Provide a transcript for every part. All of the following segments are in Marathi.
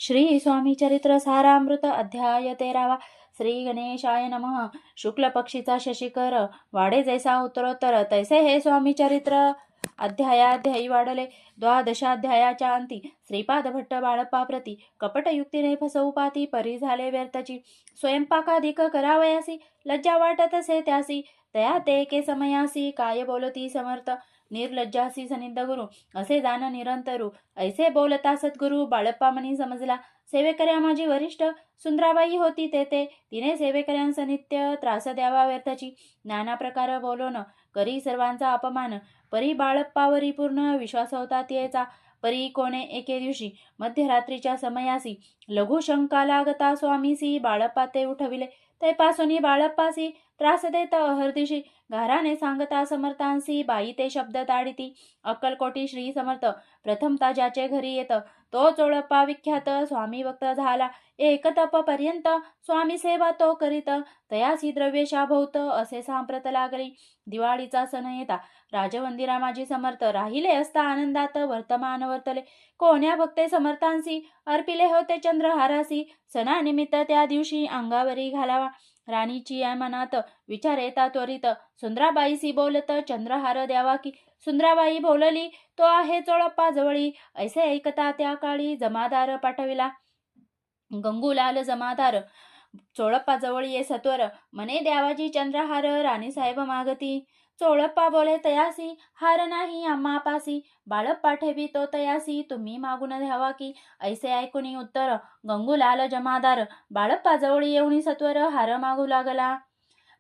श्री स्वामी चरित्र सारामृत अध्याय 13वा. श्री गणेशाय नमः. शुक्ल पक्षीचा शशिकर वाढे जैसा उत्तरोत्तर तैसे हे स्वामी चरित्र अध्यायाध्यायी वाढले. द्वादशाध्यायाच्या अंती श्रीपाद भट्ट बाळप्पा प्रती कपटयुक्तीने फसवू पाती परी झाले व्यर्थची. स्वयंपाकाधिक करावयासी लज्जा वाटत असे त्यासी तया ते के समयासी काय बोलती समर्थ निर्लज्जासी सनिंद गुरु असे जाण निरंतरू ऐसे बोलता सद्गुरु. बाळप्पा मनी समजला सेवेकऱ्या माझी वरिष्ठ सुंदराबाई होती तेथे तिने सेवेकऱ्यांचा नित्य त्रास द्यावा व्यर्थची. नाना प्रकार बोलून करी सर्वांचा अपमान परी बाळप्पावरी पूर्ण विश्वास होता त्याचा. परी कोणे एके दिवशी मध्यरात्रीच्या समयासी लघु शंका लागता स्वामीसी बाळप्पा ते उठविले. तैपासून बाळप्पासी त्रास देत अहर्दिशी घराने सांगता समर्थांसी बाई ते शब्द ताडिती. अक्कलकोटी श्री समर्थ प्रथमता ज्याचे घरी येत तो चोळप्पा विख्यात स्वामी भक्त झाला. एक तप पर्यंत स्वामी सेवा तो करीत तयासी द्रव्यशा भोवत असे सांप्रत लागली. दिवाळीचा सण येता राजवंदिरा माझी समर्थ राहिले असता आनंदात वर्तमान वर्तले. कोण्या भक्ते समर्थांसी अर्पिले होते चंद्रहारासी सणानिमित्त त्या दिवशी अंगावरी घालावा. राणीची या मनात विचार येता त्वरित सुंदराबाईसी बोलत चंद्रहार द्यावा की. सुंदराबाई बोलली तो आहे चोळप्पा जवळी ऐसे ऐकता त्या काळी जमादार पाठविला. गंगूलाल जमादार चोळप्पा जवळी ये सत्वर मने द्यावाजी चंद्रहार राणीसाहेब मागती. चोळप्पा बोले तयासी हार नाही आम्हापासी बाळप्पा ठेवी तो तयासी तुम्ही मागून द्यावा की. ऐसे ऐकून उत्तर गंगूलाल जमादार बाळप्पा जवळी येऊन सत्वर हार मागू लागला.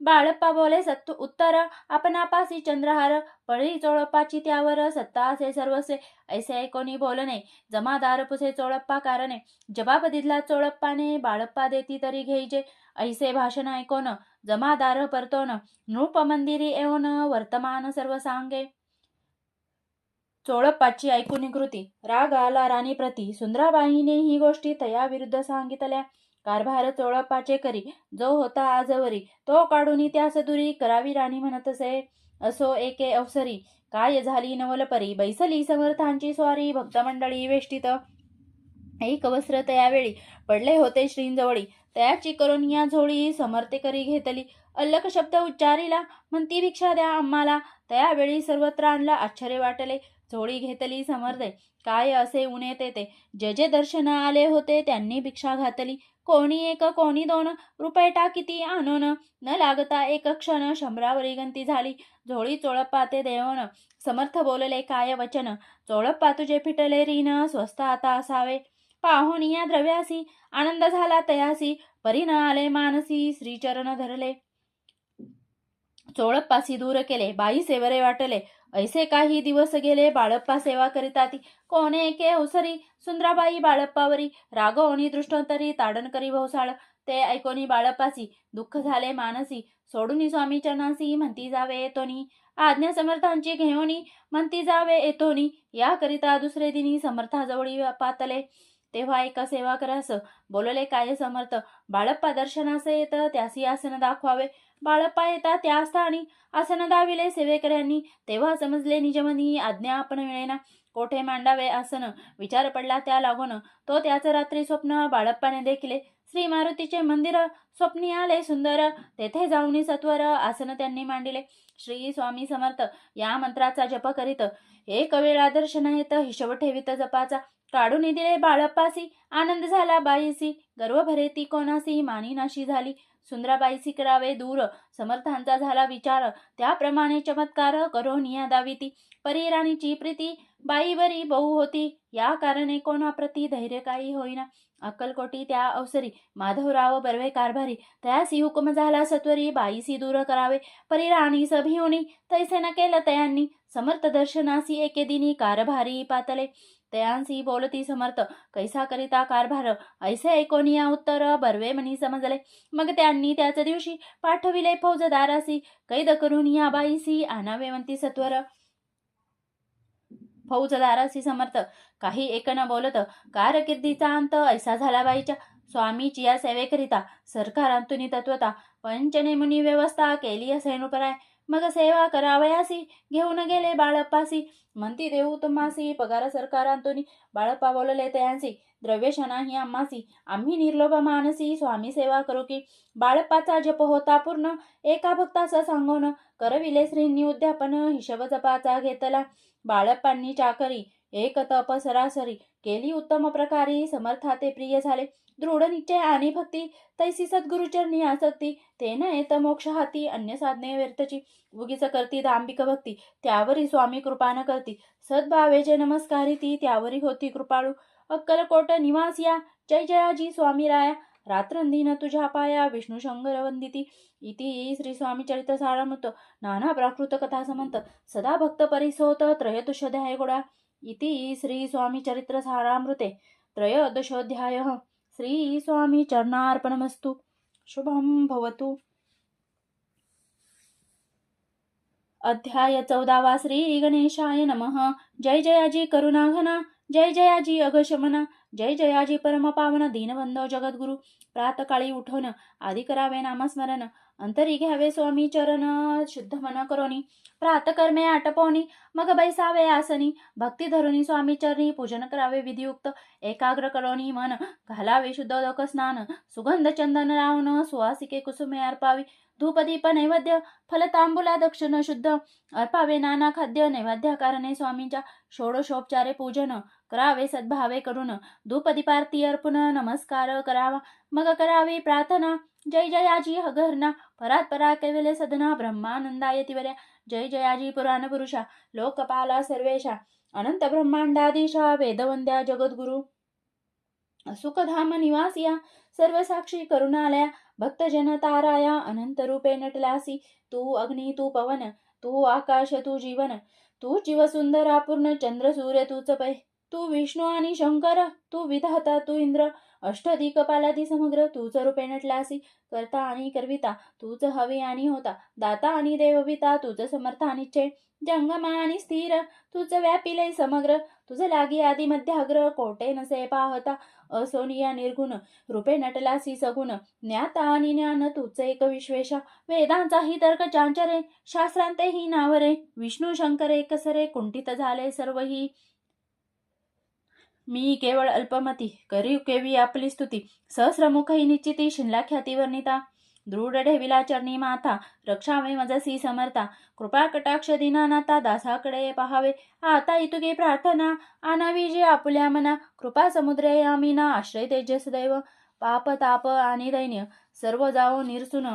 बाळप्पा बोले उत्तर आपणापासी चंद्रहार पळी चोळप्पाची त्यावर सत्ता असे सर्वस्वे ऐसे ऐकोनी बोलणे. जमादार पुसे चोळप्पा कारणे जबाब दिला चोळप्पाने बाळप्पा देती तरी घेईजे. ऐसे भाषण ऐकोन जमादार परतोन नृप मंदिरी येऊन वर्तमान सर्व सांगे. चोळप्पाची ऐकून कृती राग आला राणी प्रती. सुंदराबाईने ही गोष्टी तया विरुद्ध सांगितल्या. कारभार चोळप्पाचे करी जो होता आजवरी तो काढून त्यास दुरी करावी राणी म्हणत असे. असो एके अवसरी काय झाली नवलपरी बैसली समर्थांची स्वारी भक्तमंडळी वेष्टीत. एक वस्त्र त्यावेळी पडले होते श्रींजवळी तयाची करून या झोळी समर्थे करी घेतली. अल्लक शब्द उच्चारिला म्हणती भिक्षा द्या आम्हाला. त्यावेळी सर्वत्र आणला आश्चर्य वाटले. झोळी घेतली समर्थे काय असे उणे ते जे जे दर्शन आले होते त्यांनी भिक्षा घातली. कोणी एक कोणी 2 रुपये टाकीती आणून न लागता एक क्षण 100वरी गंती झाली. झोळी चोळप्पा ते देऊन समर्थ बोलले काय वचन. चोळप्पा तुझे फिटले रीन स्वस्त आता असावे. पाहून या द्रव्यासी आनंद झाला तयासी परीन आले मानसी श्रीचरण धरले. चोळप्पासी दूर केले बाई सेवरे वाटले. ऐसे काही दिवस गेले बाळप्पा सेवा करिता ती. कोणे एके अवसरी सुंदराबाई बाळप्पावरी रागवणी दृष्टोत्तरी ताडण करी भोवसाळ. ते ऐकोनी बाळप्पासी दुःख झाले मानसी सोडून स्वामी चरणासी म्हणती जावे येतोनी. आज्ञा समर्थांची घेऊनी म्हणती जावे येतोनी. या करिता दुसरे दिनी समर्थाजवळी पातले. तेव्हा एका सेवाकरास बोलले काय समर्थ बाळप्पा दर्शनास येत त्यासी आसन दाखवावे. बाळप्पा येता त्या स्थानी आसन दाविले सेवेकऱ्यांनी. तेव्हा समजले निजमनी आज्ञा आपण मिळेना कोठे मांडावे आसन. विचार पडला त्या लागून तो त्याच रात्री स्वप्न बाळप्पाने देखिले. श्री मारुतीचे मंदिर स्वप्नी आले सुंदर तेथे जाऊन सत्वर आसन त्यांनी मांडिले. श्री स्वामी समर्थ या मंत्राचा जप करीत एक वेळा दर्शन येत हिशोब ठेवित जपाचा. काढून दिले बाळप्पासी आनंद झाला बाईसी गर्व भरे ती कोणासी मानी नाशी झाली. सुंदराबाईसी करावे दूर समर्थांचा झाला विचार त्याप्रमाणे चमत्कार करून या दाविती. परी राणीची प्रीती बाईवरी बहु होती या कारणे कोणाप्रती धैर्य काही होईना. अक्कलकोटी त्या अवसरी माधवराव बर्वे कारभारी तयासी हुकुम झाला सत्वरी बाईसी दूर करावे. परी राणी सभियोनी तैसे न केलं तयांनी समर्थ दर्शनासी एके दिनी कारभारी पातले. तयांसी बोलती समर्थ कैसा करिता कारभार ऐसे ऐकोनिया उत्तर बर्वे मनी समजले. मग त्यांनी त्याच दिवशी पाठविले फौजदारासी कैद करून या बाईसी आणावे म्हणती सत्वर. फौजदारासी समर्थ काही एक न बोलत कारकिर्दीचा अंत ऐसा झाला बाईच्या. स्वामीची या सेवेकरिता सरकारांतून तत्वता पंचनेमुनी व्यवस्था केली असे नुपराय. मग सेवा करावयासी घेऊन गेले बाळप्पासी. म्हणती देऊ तुम्हासी पगार सरकार अंतोनी. बाळप्पा बोलले तयांसी द्रव्यश नाही आम्हासी. आम्ही निर्लोभ मानसी स्वामी सेवा करू की. बाळप्पाचा जप होता पूर्ण एका भक्ताचा सांगून. करविले श्रींनी उद्यापन हिशोब जपाचा घेतला. बाळप्पांनी चाकरी एक तप सरासरी केली उत्तम प्रकारे. समर्थाते प्रिय झाले दृढ निश्चय आणि भक्ती. तैसी सद्गुरुचरणी आसक्ती. तेन येत मोक्ष हाती अन्य साधने व्यर्थची. उगीच करती दांभिक भक्ती त्यावरी स्वामी कृपा न करती. सद्भावेचे नमस्कारी ती त्यावरी होती कृपाळू. अक्कलकोट निवासिया जय जयाजी स्वामी राया. रात्रंदिन तुझ्या पाया विष्णू शंकर वंदिती. इति श्री स्वामी चरित्र सारामृत नाना प्राकृत कथा समंत सदा भक्त परिसोत त्रयोदशोध्याय गोडा. इति श्री स्वामी चरित्र सारामृते त्रयोदशोध्यायः. श्री स्वामी चरणार्पणमस्तु. शुभं भवतु. अध्याय 14. श्री गणेशाय नमः. जय जयाजी करुणाघना. जय जयाजी अघशमना. जय जयाजी परमपावन दीनबंधो जगद्गुरु. प्रातकाळी उठून आधी करावे नामस्मरण. अंतरी घ्यावे स्वामी चरण शुद्ध मन करोनी. प्रातकर्मे आटपोनी मग बैसावे आसनी. भक्ती धरुनी स्वामी चरणी पूजन करावे विधियुक्त. एकाग्र करोनी मन घालावे शुद्ध लोक स्नान. सुगंध चंदन लावून सुवासिके कुसुमे अर्पावी. धूपदीप नैवेद्य फलतांबुला दक्षिण शुद्ध अर्पावे. नाना खाद्य नैवेद्याकारणे स्वामींच्या षोडशोपचारे पूजन करावे सद्भावे करून. धूपदीपारती अर्पण नमस्कार करावा. मग करावी प्रार्थना. जय जयाजी हगहरणा परात परा कैवल्य सदना ब्रह्मानंदाय तिवर्या. जय जयाजी पुराण पुरुषा लोकपाला सर्वेशा. अनंत ब्रह्मांडाधीशा वेदवंद्या जगद्गुरु. सुखधाम निवासिया सर्व साक्षी करुणालया. भक्तजन ताराया अनंत रूपे नटलासी. तू अग्नी तू पवन तू आकाश तू जीवन. तू जीव सुंदरा पूर्ण चंद्र सूर्य तूच पै. तू विष्णू आणि शंकर तू विधाता तू इंद्र. अष्टदिक्पालादी समग्र तूच रूपे नटलासी. करता आणि करविता तूच हवी आणि होता. दाता आणि देवविता तूच समर्थ आणि निश्चय. जंगमा आणि स्थिर तूच व्यापिले समग्र. तुझ लागी आदि मध्याग्र कोटे नसे पाहता. असोनिया निर्गुण रूपे नटलासी सगुण. ज्ञाता आणि ज्ञान तूच एक विश्वेशा. वेदांचाही तर्क चांचरे शास्त्रांतेही नावरे. विष्णू शंकर एकसरे कुंठित झाले सर्वही. मी केवळ अल्पमती करी केवी आपली स्तुती. सहस्रमुखही निश्चिती शिनला ख्याती वर्णिता. दृढ ठेविला चरणी माथा रक्षावे मजसी समर्था. कृपा कटाक्ष दीनानाथा दासाकडे पहावे. आता इतुकी प्रार्थना आणावी जे आपुल्या मना. कृपा समुद्रे आमीना आश्रय तेजस दैव. पाप ताप आणि दैन्य सर्व जाओ निरसून.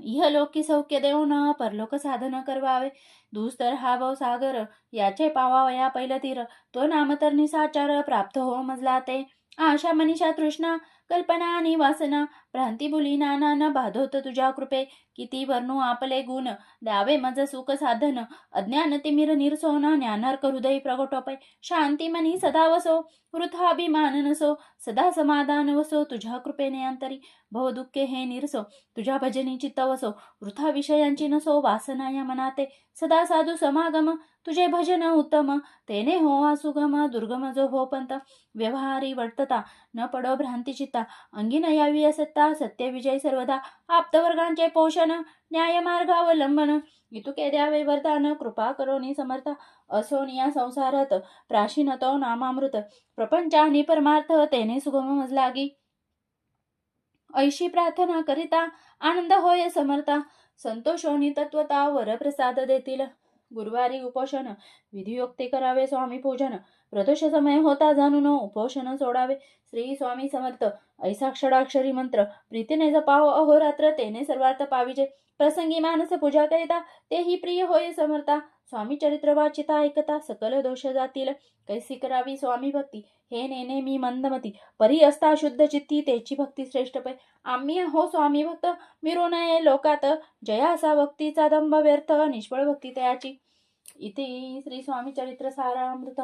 इहलोकी सौख्य देऊन परलोक साधन करवावे. दुस्तर हा भव सागर याचे पावावया पैल तीर. तो नाम तर निसाचार प्राप्त हो मजला ते. आशा मनीषा तृष्णा कल्पना आणि वासना. भ्रांती बुली नाना न बाधोत तुझ्या कृपे. किती वर्णू आपले गुण द्यावे मज सुख साधन. अज्ञान तिमिर निरसोन ज्ञानार्क हृदय प्रगटोपय. शांती मनी सदा वसो वृथाभिमान नसो. सदा समाधान वसो तुझ्या कृपेने अंतरी. भव दुःखे हे निरसो तुझ्या भजनी चित्त वसो. वृथा विषयांची नसो वासना या मनाते. सदा साधू समागम तुझे भजन उत्तम. तेने हो सुगम दुर्गम जो हो पंत. व्यवहारी वर्तता न पडो भ्रांती चित्ता. अंगी न यावी असत्ता सत्य विजय सर्वदा. आप्तवर्गांचे पोषण न्याय मार्गावलंबन. इतुके द्यावे वरदान कृपा करोनी समर्था. असोनिया संसारात प्राशीन तो नामामृत. प्रपंच आणि परमार्थ तेने सुगम मजलागी. ऐशी प्रार्थना करिता आनंद होय समर्था. संतोषोनी तत्वता वरप्रसाद देतील. गुरुवारी उपोषण विधियोक्ते करावे स्वामी पूजन. प्रदोष समय होता जाणून उपोषण सोडावे. श्री स्वामी समर्थ ऐसा षडाक्षरी मंत्र प्रीतीने जपाव अहोरात्र. तेने सर्वार्थ पाविजे. प्रसंगी मानस पूजा करिता तेही प्रिय होय समर्था. स्वामी चरित्र वाचिता ऐकता सकल दोष जातील. कैसी करावी स्वामी भक्ती हे नेने मी मंदमती. परी असता शुद्ध चित्ती तेची भक्ती श्रेष्ठ पै. आम्ही हो स्वामी भक्त मिरू नये लोकात. जयासा भक्तीचा दंभ व्यर्थ निष्फळ भक्ती तयाची. इति श्री स्वामी चरित्र सारामृत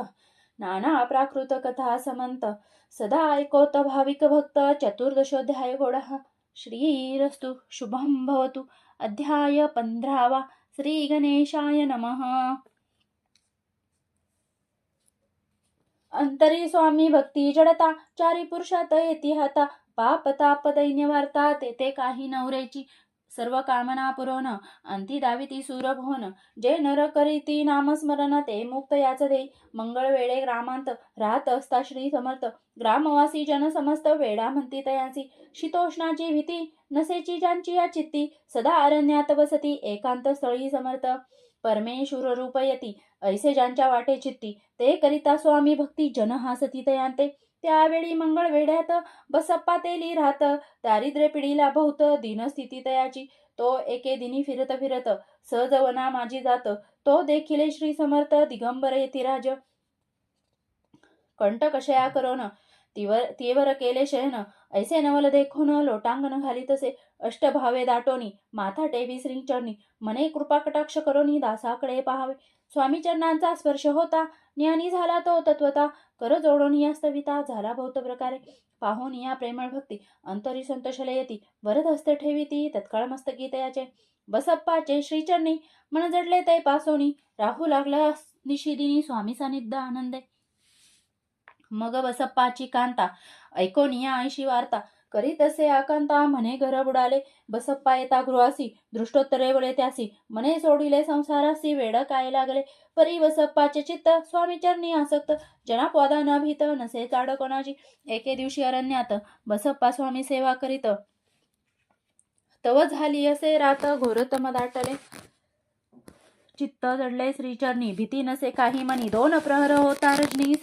नाना प्राकृत कथा समंत सदा ऐकोत भाविक भक्त. चतुर्दशोध्याय घोडा. श्रीरस्तु शुभं भवतु. अध्याय 15. श्री गणेशाय नमः. अंतरी स्वामी भक्ती जडता चारी पुरुषात येती हाता. पाप ताप दैन्य वार्ता तेथे काही नवरेची. सर्व कामना पुरवण अंती दाविती सूरभवन जे नर करीती नामस्मरण ते मुक्त याच दे मंगळ वेळे ग्रामांत राहत असता श्री समर्थ ग्रामवासी जन समस्त वेडा म्हणती तयांसी शीतोष्णाची भीती नसेची ज्यांची या चित्ती सदा अरण्यात वसती एकांत स्थळी समर्थ परमेश्वर रूपयती ऐसे ज्यांच्या वाटे चित्ती ते करिता स्वामी भक्ती जन हासती तयांते त्यावेळी मंगळ वेड्यात बसप्पा तेली राहत दारिद्र्य पिढीला बहुत दीनस्थिती तयाची तो एके दिनी फिरत फिरत सहजवना माझी जात तो देखील श्री समर्थ दिगंबर येती राज कंठ कशया करोन तीवर केले शयन ऐसे नवल देखून लोटांगण घाली तसे अष्टभावे दाटोनी माथा टेवी श्री चरणी मने कृपा कटाक्ष करोनी दासाकडे पहावे स्वामी चरणांचा स्पर्श होता ज्ञानी झाला तो तत्वता कर जोडून या स्तविता झाला बहुत प्रकारे पाहून या प्रेमळ भक्ती अंतरी संतोषले येती वरद हस्त ठेविती तत्काळ मस्तकी तयाचे बसप्पाचे श्रीचरणी मन जडले ते पासोनी राहू लागला निशिदिनी स्वामी सानिध्य आनंदे मग बसप्पाची कांता ऐकोनिया ऐशी वार्ता करी तसे आकांता म्हणे घर बुडाले बसप्पा येता गृहासी दृष्टोत्तरे वळे त्यासी मने सोडिले संसारासी वेड काय लागले परी बसप्पाचे चित्त स्वामी चरणी आसक्त जनापवादा न भीत नसे चाड कोणाची एके दिवशी अरण्यात बसप्पा स्वामी सेवा करीत तव झाली असे रात घोरतम दाटले चित्त जडले श्रीचरणी भीती नसे काही मनी दोन प्रहर होता रजनी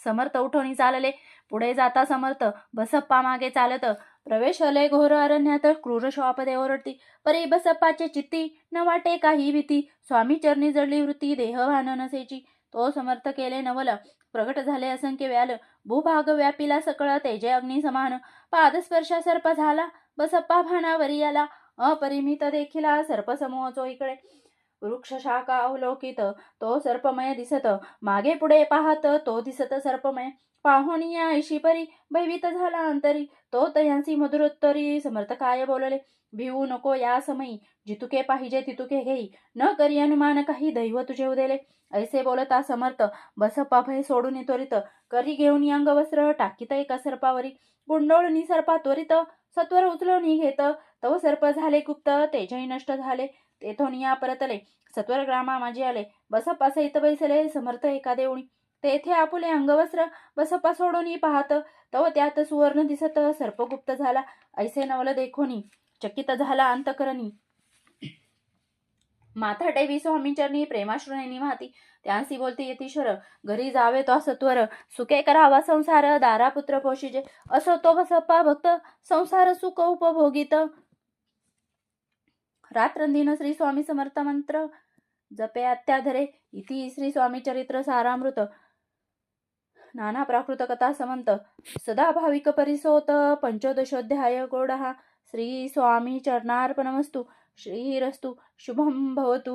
समर्थ उठवणी चालले पुढे जाता समर्थ बसप्पा मागे चालत प्रवेश आले घोर अरण्यात क्रूर श्वापदे ओरडती परी बसप्पाचे चित्ती न वाटे काही भीती स्वामी चरणी जडली वृत्ती देहभान नसेची तो समर्थ केले नवल प्रगट झाले असंख्य व्याल भूभाग व्यापिला सकळ तेजे अग्नी समान पादस्पर्शा सर्प झाला बसप्पा भानावरी आला अपरिमित देखिला सर्प समूह चोईकडे वृक्ष शाखा अवलोकित तो सर्पमय दिसत मागे पुढे पाहत तो दिसत सर्पमय पाहुनिया ऐशी परी भयभीत झाला अंतरी तो तयांसी मधुरोत्तरी समर्थ काय बोलले भिवू नको या समयी जितुके पाहिजे तितुके घेई न करी अनुमान काही दैव तुझे उदेले ऐसे बोलता समर्थ बसप्पा भय सोडून त्वरित करी घेऊन अंगवस्त्र टाकीत एका सर्पावरी गुंडोळणी सर्पा त्वरित सत्वर उचलून घेत तव सर्प झाले गुप्त तेजही नष्ट झाले तेथून या परतले सत्वर ग्रामा माझे आले बसप्पा सहित बैसले समर्थ एका देवणी तेथे आपुले अंगवस्त्र बसप्पा सोडून पाहत तव त्यात सुवर्ण दिसत सर्पगुप्त झाला ऐसे नवल देखोनी चकित झाला अंतकरणी माथा टेवी स्वामींचरणी प्रेमाश्रुने वाहती त्यांसी बोलती यतीश्वर घरी जावे तो सत्वर सुखे करावा संसार दारापुत्र पोषिजे असो तो बसप्पा भक्त संसार सुख उपभोगित रात्रंदिन श्री स्वामी समर्थ मंत्र जपे अत्याधरे इति श्री स्वामी चरित्र सारामृत नाना प्राकृत कथा समंत सदा भाविक परिसोत पंचोदशोध्याय गोडहा श्री स्वामी चरणार्पणमस्तु श्रीरस्तु शुभं भवतु।